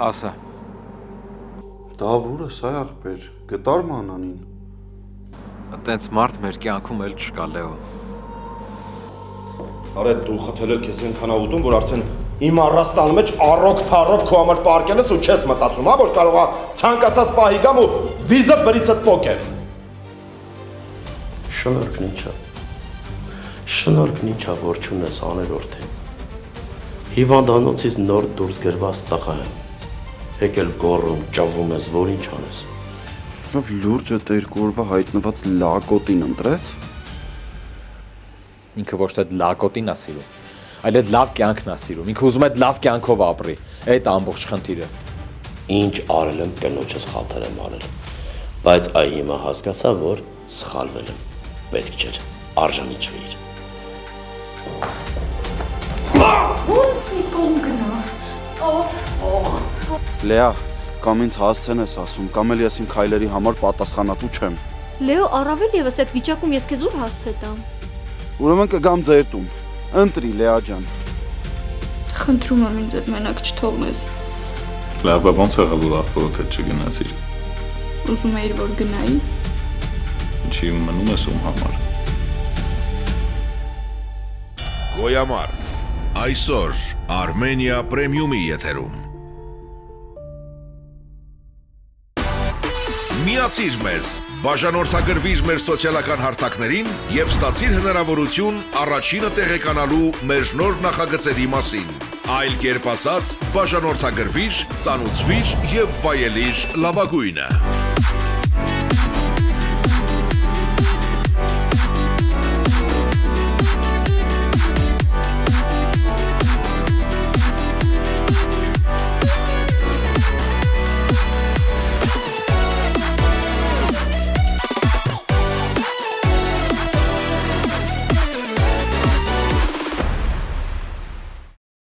Ասա։ Դա ո՞ւր է սա ախպեր, գտար մանանին։ Այդտենց մարդ մեր կյանքում էլ չկա, Լեո։ Արեդ դու խթելել քեզ այնքան աղուտում, որ արդեն իմ առաստանի մեջ առոք-փառոք քո համար պարկել ես ու չես մտածում, հա, որ կարող է ցանկացած պահի գամ ու վիզդ բրիցդ փոկեմ։ Շնորհքն ինչա։ Շնորհքն ինչա, որ չունես աներորդ է։ Հիվանդանոցից նոր դուրս գրված տղա եմ։ Եկել գոռում, ճավում ես, որ ինչ անես։ Լավ լուրջը երկու օրվա հայտնված լակոտին ընտրեց։ Ինքը ոչ թե լակոտին է սիրում, այլ այդ լավ կյանքն է սիրում։ Ինքը ուզում է լավ կյանքով ապրի։ Այդ ամբողջ խնդիրը։ Ինչ արել եմ, կնոջս խաթար եմ արել։ Բայց այ հիմա հասկացա, որ սխալվել եմ։ Պետք չէր, արժանի չէիր։ Լեա, կամ ինձ հասցեն ես ասում, կամ էլ ես իմ քայլերի համար պատասխանատու չեմ։ Լեո, առավել եւս այդ վիճակում ես քեզ ուր հասցե տամ։ Ուրեմն կգամ ձեր տուն։ Ընտրի, Լեա ջան։ Խնդրում եմ ինձ այդ մենակ չթողնես։ Լավ, ոնց եղավ որ ախորոդ հետ չգնացիր։ Ուզում էիր որ գնայի։ Ինչի մնում ես ում համար։ Գոյամար, այսօր Armenia Premium-ի եթերում։ Միացիր մեզ, բաժանորդագրվիր մեր սոցիալական հարթակներին և ստացիր հնարավորություն առաջինը տեղեկանալու մեր նոր նախագծերի մասին։ Այլ կերպ ասած, բաժանորդագրվիր, ծանուցվիր և վայելիր լավագույնը։